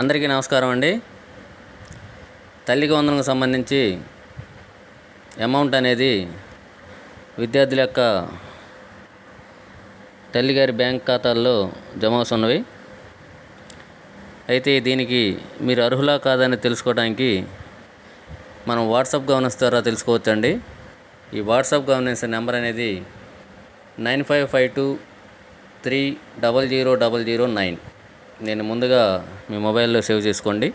అందరికీ నమస్కారం అండి. తల్లికి వందనకు సంబంధించి అమౌంట్ అనేది విద్యార్థుల యొక్క తల్లిగారి బ్యాంక్ ఖాతాల్లో జమ అవుతున్నవి. అయితే దీనికి మీరు అర్హులా కాదని తెలుసుకోవడానికి మనం వాట్సాప్ గవర్నెన్స్ ద్వారా తెలుసుకోవచ్చండి. ఈ వాట్సాప్ గవర్నెన్స్ నెంబర్ అనేది 9552300009. నేను ముందుగా మీ మొబైల్లో సేవ్ చేసుకోండి.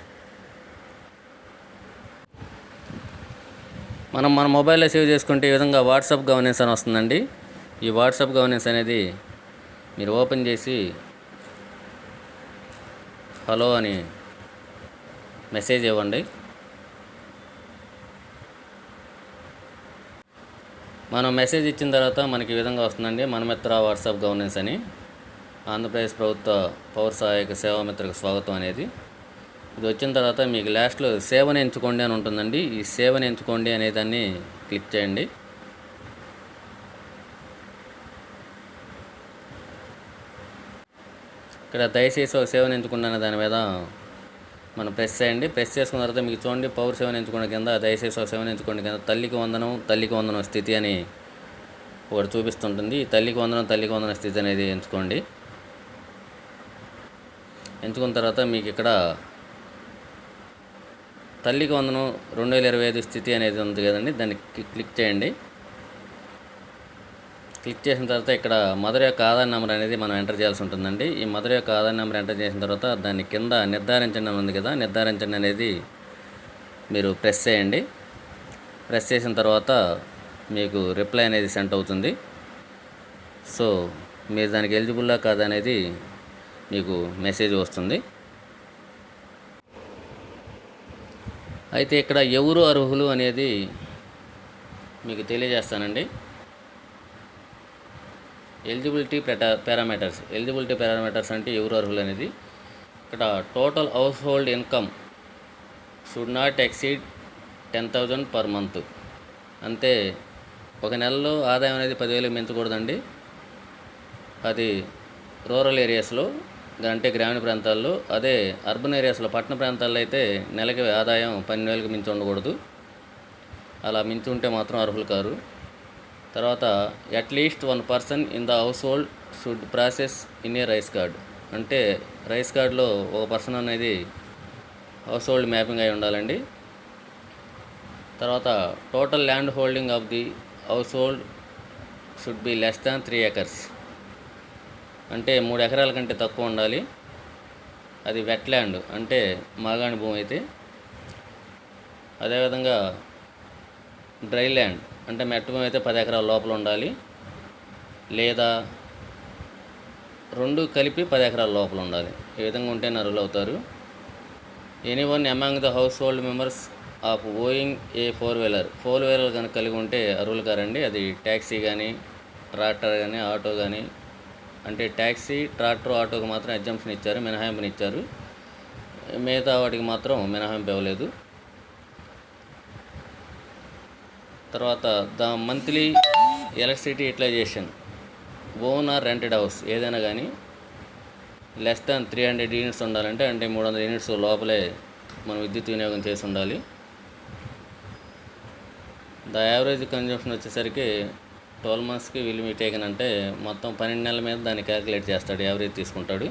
మన మొబైల్లో సేవ్ చేసుకుంటే ఈ విధంగా వాట్సాప్ గవర్నెన్స్ అని వస్తుందండి. ఈ వాట్సాప్ గవర్నెన్స్ అనేది మీరు ఓపెన్ చేసి హలో అని మెసేజ్ ఇవ్వండి. మనం మెసేజ్ ఇచ్చిన తర్వాత మనకి ఈ విధంగా వస్తుందండి, మనమిత్ర వాట్సాప్ గవర్నెన్స్ అని. ఆంధ్రప్రదేశ్ ప్రభుత్వ పౌర సహాయక సేవామిత్రకు స్వాగతం అనేది. ఇది వచ్చిన తర్వాత మీకు లాస్ట్లో సేవని ఎంచుకోండి అని ఉంటుందండి. ఈ సేవని ఎంచుకోండి అనే దాన్ని క్లిక్ చేయండి. ఇక్కడ దయచేసి ఒక సేవని ఎంచుకోండి అనే దాని మీద మనం ప్రెస్ చేయండి. ప్రెస్ చేసుకున్న తర్వాత మీకు చూడండి, పౌర సేవని ఎంచుకోండి కింద దయచేసి ఒక సేవని ఎంచుకోండి కింద తల్లికి వందనం స్థితి అని ఒకటి చూపిస్తుంటుంది. ఈ తల్లికి వందనం స్థితి అనేది ఎంచుకోండి. ఎంచుకున్న తర్వాత మీకు ఇక్కడ తల్లికి వందనం 2025 స్థితి అనేది ఉంది కదండి, దాన్ని క్లిక్ చేయండి. క్లిక్ చేసిన తర్వాత ఇక్కడ మదర్ యొక్క ఆధార్ నెంబర్ అనేది మనం ఎంటర్ చేయాల్సి ఉంటుందండి. ఈ మదర్ యొక్క ఆధార్ నెంబర్ ఎంటర్ చేసిన తర్వాత దాని కింద నిర్ధారించండి అని ఉంది కదా, నిర్ధారించండి అనేది మీరు ప్రెస్ చేయండి. ప్రెస్ చేసిన తర్వాత మీకు రిప్లై అనేది సెండ్ అవుతుంది. సో మీరు దానికి ఎలిజిబుల్లా కాదనేది మీకు మెసేజ్ వస్తుంది. అయితే ఇక్కడ ఎవరు అర్హులు అనేది మీకు తెలియజేస్తానండి. ఎలిజిబిలిటీ పారామీటర్స్ అంటే ఎవరు అర్హులు అనేది ఇక్కడ total house hold income should not exceed 10,000 per month. అంతే, ఒక నెలలో ఆదాయం అనేది 10,000 మించకూడదండి. అది రూరల్ ఏరియాస్లో అంటే గ్రామీణ ప్రాంతాల్లో. అదే అర్బన్ ఏరియాస్లో పట్టణ ప్రాంతాల్లో అయితే నెలకి ఆదాయం 12,000కి మించి ఉండకూడదు. అలా మించి ఉంటే మాత్రం అర్హులు కారు. తర్వాత at least 1 person in the house hold should process in a rice card. అంటే రైస్ కార్డులో ఒక పర్సన్ అనేది హౌస్ హోల్డ్ మ్యాపింగ్ అయి ఉండాలండి. తర్వాత total land holding of the house hold should be less than 3 acres. అంటే 3 ఎకరాల కంటే తక్కువ ఉండాలి. అది వెట్ ల్యాండ్ అంటే మాగాణి భూమి అయితే. అదేవిధంగా డ్రై ల్యాండ్ అంటే మెట్ట భూమి అయితే 10 ఎకరాల లోపల ఉండాలి, లేదా 2 కలిపి 10 ఎకరాల లోపల ఉండాలి. ఈ విధంగా ఉంటే అర్హులు అవుతారు. Anyone among the household members of ఓయింగ్ A 4-wheeler కనుక కలిగి ఉంటే అర్హులు కారండి. అది ట్యాక్సీ కానీ ట్రాక్టర్ కానీ ఆటో కానీ. అంటే ట్యాక్సీ, ట్రాక్టర్, ఆటోకి మాత్రం ఎగ్జంప్షన్ ఇచ్చారు, మినహాయింపుని ఇచ్చారు. మిగతా వాటికి మాత్రం మినహాయింపు ఇవ్వలేదు. తర్వాత the monthly electricity utilisation own or rented house ఏదైనా కానీ లెస్ దాన్ 300 యూనిట్స్ ఉండాలంటే, అంటే 300 యూనిట్స్ లోపలే మనం విద్యుత్ వినియోగం చేసి ఉండాలి. ద యావరేజ్ కన్జంప్షన్ వచ్చేసరికి 12 monthsకి విల్ బి టేకెన్. అంటే మొత్తం 12 నెలల మీద దాన్ని క్యాలిక్యులేట్ చేస్తాడు, యావరేజ్ తీసుకుంటాడు.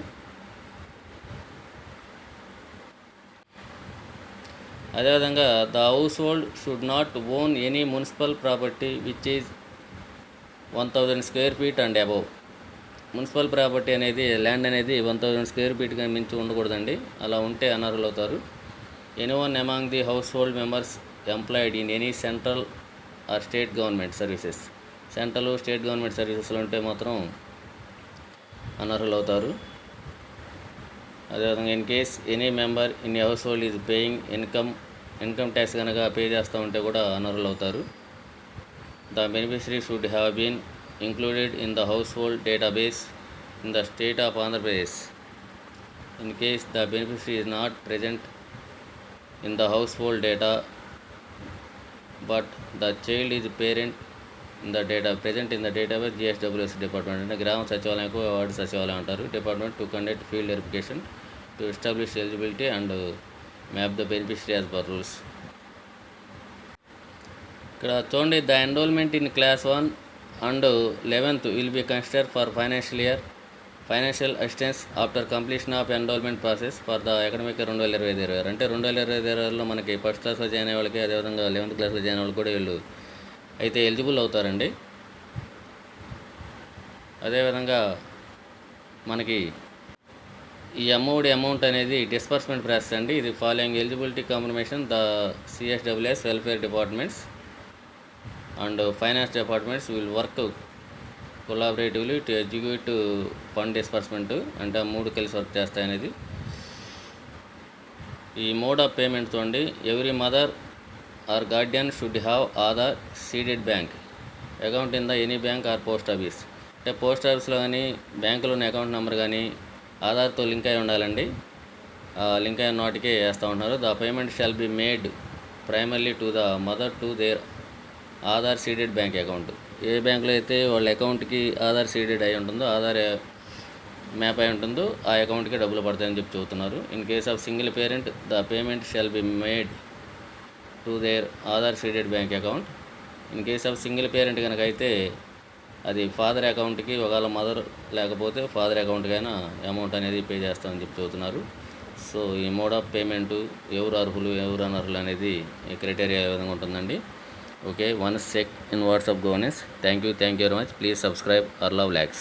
అదేవిధంగా the house hold should not own any municipal property which is 1,000 square feet and above. Municipal property అనేది, ల్యాండ్ అనేది 1,000 square feet కానీ మించి ఉండకూడదండి. అలా ఉంటే అనర్హులు అవుతారు. Anyone among the household members employed in any central or state government services. Central, state government సర్వీసెస్లో ఉంటే మాత్రం అనర్హులు అవుతారు. అదేవిధంగా in case any member in household is paying income tax కనుక పే చేస్తూ ఉంటే కూడా అనర్హులు అవుతారు. The beneficiary should have been included in the household database in the state of Andhra Pradesh. In case the beneficiary is not present in the household data but the child is parent in the data present in the database GSWS department. అంటే గ్రామ సచివాలయం, ward సచివాలయం అంటారు. Department to conduct field verification to establish eligibility and map the beneficiary as per rules. ఇక్కడ చూడండి, the enrolment in class 1 and 11th will be consider for financial assistance after completion of enrolment process for the academic 2025-26. అంటే 2025-26లో మనకి first క్లాస్లో join అయ్యే వాళ్ళకి, అదేవిధంగా 11th క్లాస్లో join అయ్యే వాళ్ళకి కూడా వీళ్ళు అయితే ఎలిజిబుల్ అవుతారండి. అదేవిధంగా మనకి ఈ అమౌంట్ అనేది డిస్బర్స్మెంట్ ప్రాసెస్ అండి. ఇది following eligibility confirmation the CSWS welfare departments and finance departments will work collaboratively to execute fund disbursement. అంటే 3 కలిసి వర్క్ చేస్తాయనేది. ఈ మోడ్ ఆఫ్ పేమెంట్ చూడండి, every mother or guardian should have Aadhaar seeded bank account in the any bank or post office. అంటే post ఆఫీస్లో కానీ బ్యాంకులో ఉన్న అకౌంట్ నెంబర్ కానీ ఆధార్తో లింక్ అయి ఉండాలండి. లింక్ అయిన వాటికే వేస్తూ ఉంటున్నారు. The payment shall be made primarily to the mother to their Aadhaar seeded bank account. ఏ బ్యాంకులో అయితే వాళ్ళ అకౌంట్కి ఆధార్ సీడెడ్ అయి ఉంటుందో, ఆధార్ మ్యాప్ అయి ఉంటుందో ఆ అకౌంట్కి డబ్బులు పడతాయని చెప్పి చెబుతున్నారు. In case of single parent the payment shall be made to their Aadhaar seeded bank account. In case of single parent కనుక అయితే అది ఫాదర్ అకౌంట్కి, ఒకవేళ మదర్ లేకపోతే ఫాదర్ అకౌంట్కైనా అమౌంట్ అనేది పే చేస్తామని చెప్పి చెబుతున్నారు. సో ఈ మోడ్ ఆఫ్ పేమెంట్ ఎవరు అర్హులు ఎవరు అనర్హులు అనేది ఈ క్రైటీరియా ఏ విధంగా ఉంటుందండి. Okay, once check in WhatsApp governance. Thank you very much. Please subscribe Arlav Lakhs.